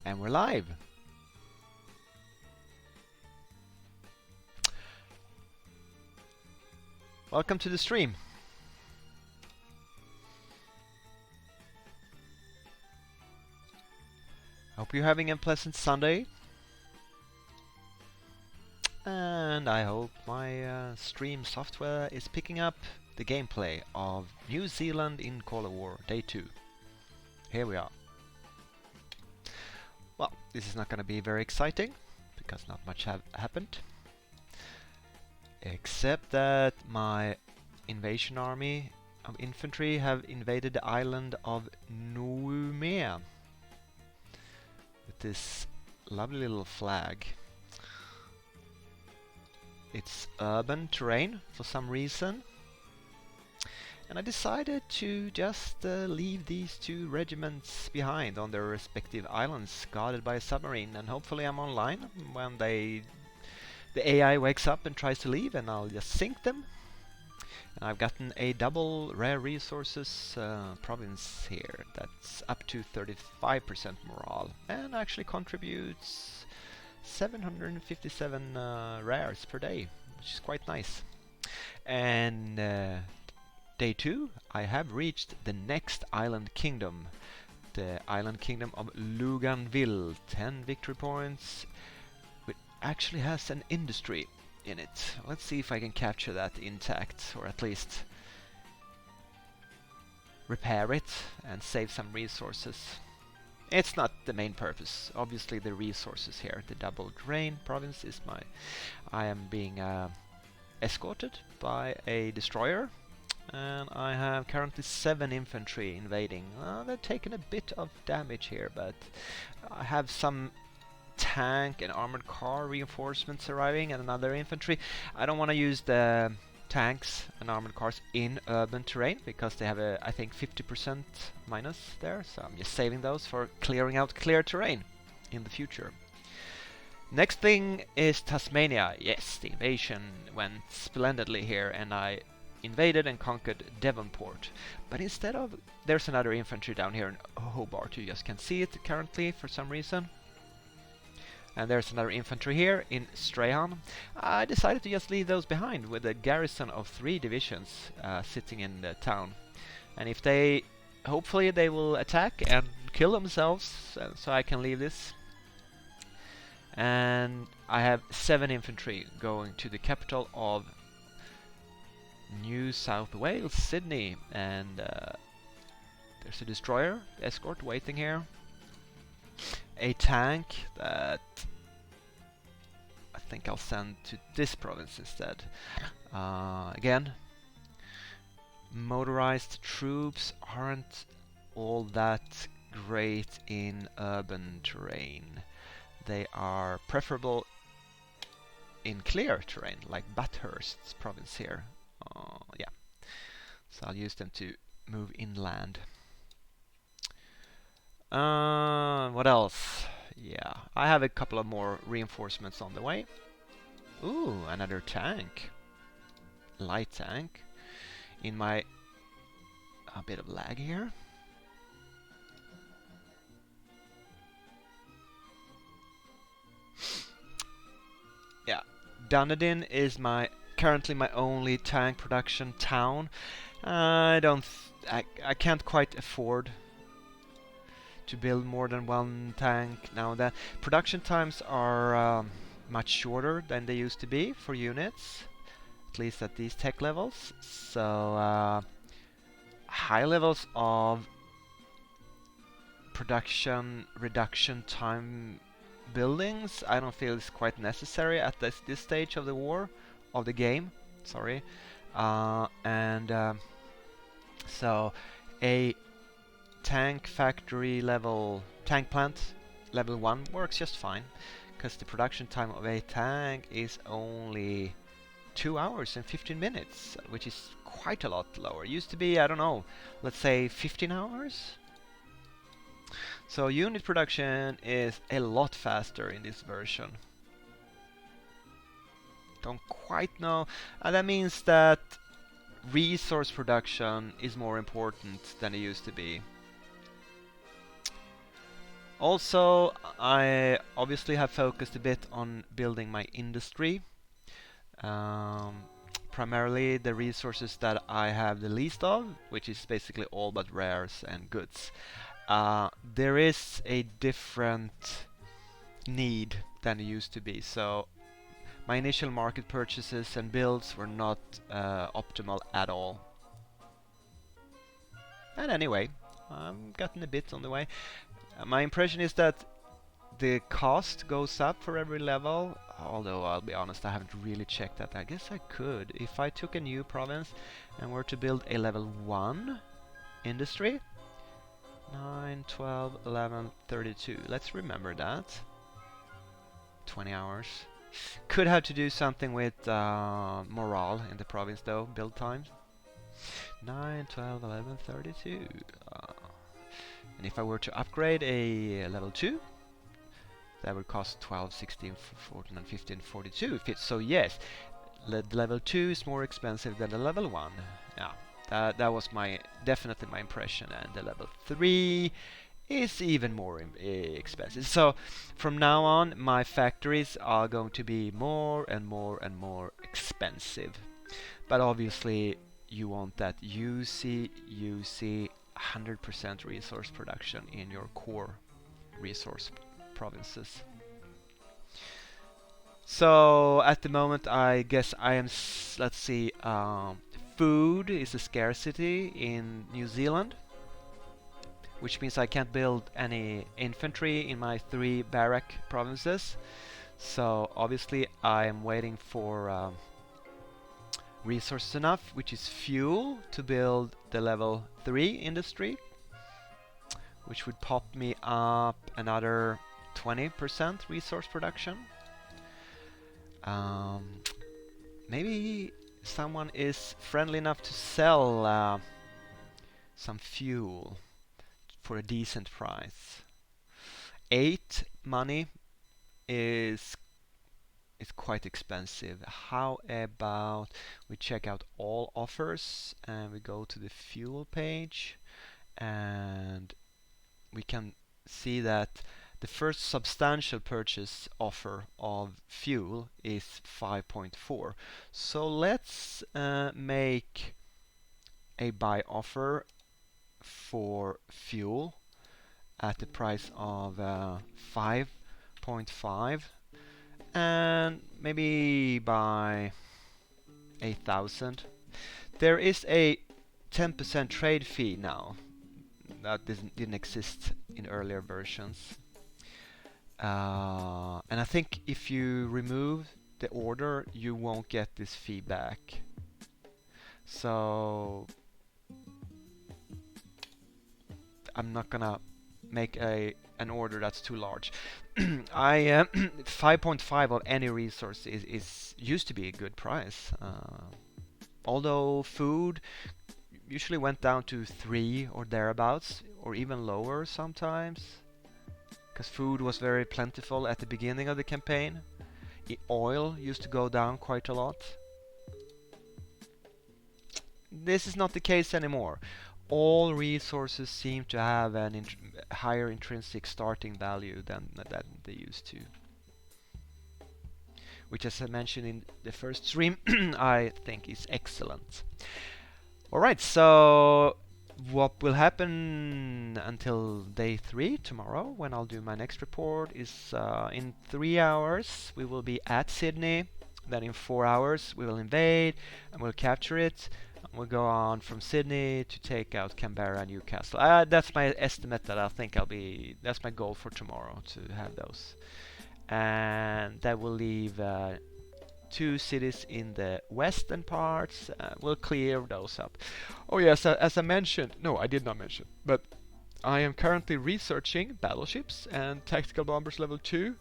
And we're live. Welcome to the stream. Hope you're having a pleasant Sunday. And I hope my stream software is picking up the gameplay of New Zealand in Call of War Day 2. Here we are. Well, this is not going to be very exciting, because not much happened. Except that my invasion army of infantry have invaded the island of Noumea with this lovely little flag. It's urban terrain for some reason, and I decided to just leave these two regiments behind on their respective islands, guarded by a submarine, and hopefully I'm online when the AI wakes up and tries to leave, and I'll just sink them. And I've gotten a double rare resources province here that's up to 35% morale, and actually contributes 757 rares per day, which is quite nice. And Day 2, I have reached the next island kingdom, the island kingdom of Luganville. 10 victory points, which actually has an industry in it. Let's see if I can capture that intact, or at least repair it and save some resources. It's not the main purpose. Obviously the resources here. The double drain province is I am being escorted by a destroyer, and I have currently 7 infantry invading. They're taking a bit of damage here, but I have some tank and armored car reinforcements arriving and another infantry. I don't want to use the tanks and armored cars in urban terrain because they have I think 50% minus there, so I'm just saving those for clearing out clear terrain in the future. Next thing is Tasmania. Yes, the invasion went splendidly here, and I invaded and conquered Devonport. But instead of... there's another infantry down here in Hobart. You just can't see it currently for some reason. And there's another infantry here in Strahan. I decided to just leave those behind with a garrison of 3 divisions sitting in the town. And if they... hopefully they will attack and kill themselves, so I can leave this. And I have 7 infantry going to the capital of New South Wales, Sydney. And there's a destroyer, escort, waiting here. A tank that I think I'll send to this province instead. Again, motorized troops aren't all that great in urban terrain. They are preferable in clear terrain, like Bathurst's province here. Yeah, so I'll use them to move inland. What else? Yeah, I have a couple of more reinforcements on the way. Ooh, another tank. Light tank. In my... a bit of lag here. Yeah, Dunedin is currently my only tank production town. I can't quite afford to build more than 1 tank now and then. Production times are much shorter than they used to be for units, at least at these tech levels. So high levels of production reduction time buildings I don't feel is quite necessary at this stage of the war, of the game, sorry. So a tank factory level, tank plant level 1 works just fine, because the production time of a tank is only 2 hours and 15 minutes, which is quite a lot lower. It used to be, I don't know, let's say 15 hours. So unit production is a lot faster in this version. Don't quite know. And that means that resource production is more important than it used to be. Also, I obviously have focused a bit on building my industry. Um, Primarily the resources that I have the least of, which is basically all but rares and goods. There is a different need than it used to be. So my initial market purchases and builds were not optimal at all. And anyway, I'm gotten a bit on the way. My impression is that the cost goes up for every level, although I'll be honest, I haven't really checked that. I guess I could. If I took a new province and were to build a level 1 industry, 9, 12, 11, 32. Let's remember that. 20 hours. Could have to do something with morale in the province though, build times. 9, 12, 11, 32. And if I were to upgrade a level 2, that would cost 12, 16, 14, and 15, 42. So yes, level 2 is more expensive than the level 1. Yeah, that was definitely my impression. And the level 3 is even more expensive. So from now on, my factories are going to be more and more and more expensive. But obviously, you want that UC 100% resource production in your core resource provinces. So at the moment, I guess I am. Let's see. Food is a scarcity in New Zealand, which means I can't build any infantry in my 3 barrack provinces. So obviously, I am waiting for resources enough, which is fuel, to build the level 3 industry, which would pop me up another 20% resource production. Maybe someone is friendly enough to sell some fuel for a decent price. 8 money is quite expensive. How about we check out all offers and we go to the fuel page, and we can see that the first substantial purchase offer of fuel is 5.4. So let's make a buy offer for fuel at the price of 5.5, and maybe by 8,000. There is a 10% trade fee now that didn't exist in earlier versions. And I think if you remove the order, you won't get this fee back. So I'm not gonna make an order that's too large. 5.5 of any resource is used to be a good price. Although food usually went down to 3 or thereabouts, or even lower sometimes, because food was very plentiful at the beginning of the campaign. Oil used to go down quite a lot. This is not the case anymore. All resources seem to have an higher intrinsic starting value than they used to, which, as I mentioned in the first stream, I think is excellent. Alright, so what will happen until day 3 tomorrow, when I'll do my next report, is in 3 hours we will be at Sydney. Then in 4 hours we will invade and we'll capture it. We'll go on from Sydney to take out Canberra and Newcastle. That's my estimate that I think that's my goal for tomorrow, to have those. And that will leave 2 cities in the western parts. We'll clear those up. Oh yes, as I mentioned, no, I did not mention, but I am currently researching battleships and tactical bombers level 2.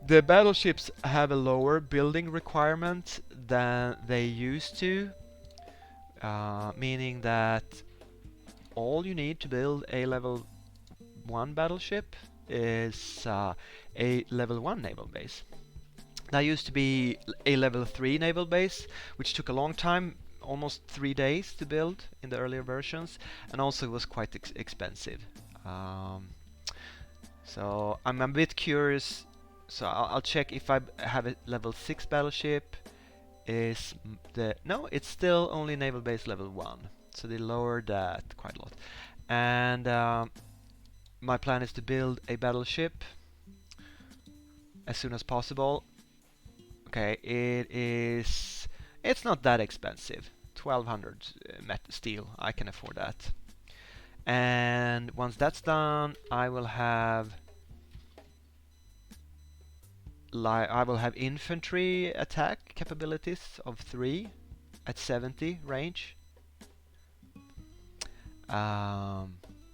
The battleships have a lower building requirement than they used to. Meaning that all you need to build a level 1 battleship is a level 1 naval base. That used to be a level 3 naval base, which took a long time, almost 3 days to build in the earlier versions, and also was quite expensive. So I'm a bit curious. So I'll check if I have a level 6 battleship. Is the no? It's still only naval base level 1. So they lowered that quite a lot. And my plan is to build a battleship as soon as possible. Okay, it's not that expensive. 1200 steel, I can afford that. And once that's done, I will have infantry attack capabilities of 3 at 70 range.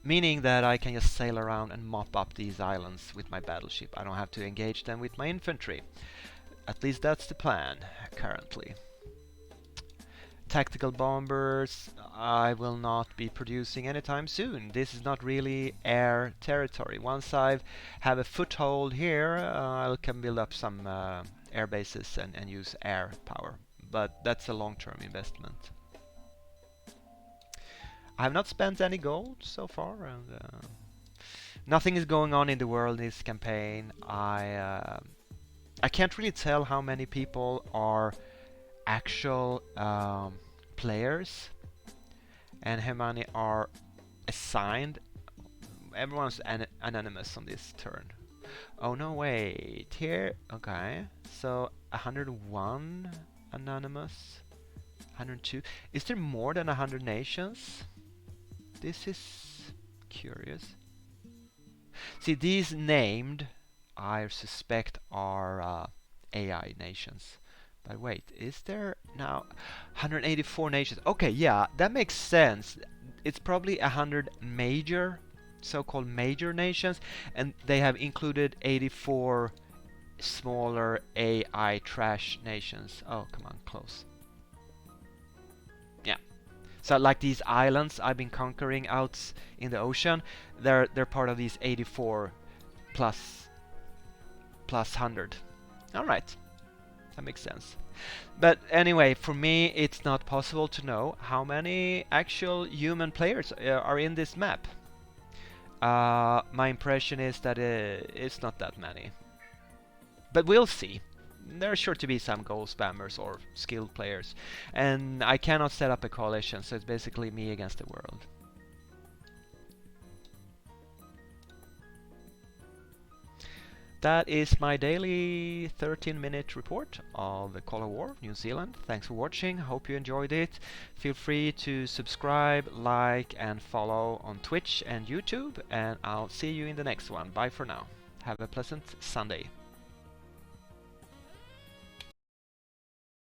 Meaning that I can just sail around and mop up these islands with my battleship. I don't have to engage them with my infantry. At least that's the plan currently. Tactical bombers I will not be producing anytime soon. This is not really air territory. Once I have a foothold here, I can build up some air bases and use air power. But that's a long-term investment. I have not spent any gold so far, and nothing is going on in the world in this campaign. I can't really tell how many people are actual players and how many are assigned. Everyone's anonymous on this turn. Oh no, wait, here, okay, so 101 anonymous, 102. Is there more than 100 nations? This is curious. See, these named, I suspect, are AI nations. But wait, is there now 184 nations? Okay, yeah, that makes sense. It's probably 100 major, so-called major nations, and they have included 84 smaller AI trash nations. Oh, come on, close. Yeah. So like these islands I've been conquering out in the ocean, they're part of these 84 plus 100. All right. That makes sense. But anyway, for me, it's not possible to know how many actual human players are in this map. My impression is that it's not that many. But we'll see. There are sure to be some goal spammers or skilled players. And I cannot set up a coalition, so it's basically me against the world. That is my daily 13-minute report of the Call of War, New Zealand. Thanks for watching. Hope you enjoyed it. Feel free to subscribe, like, and follow on Twitch and YouTube. And I'll see you in the next one. Bye for now. Have a pleasant Sunday.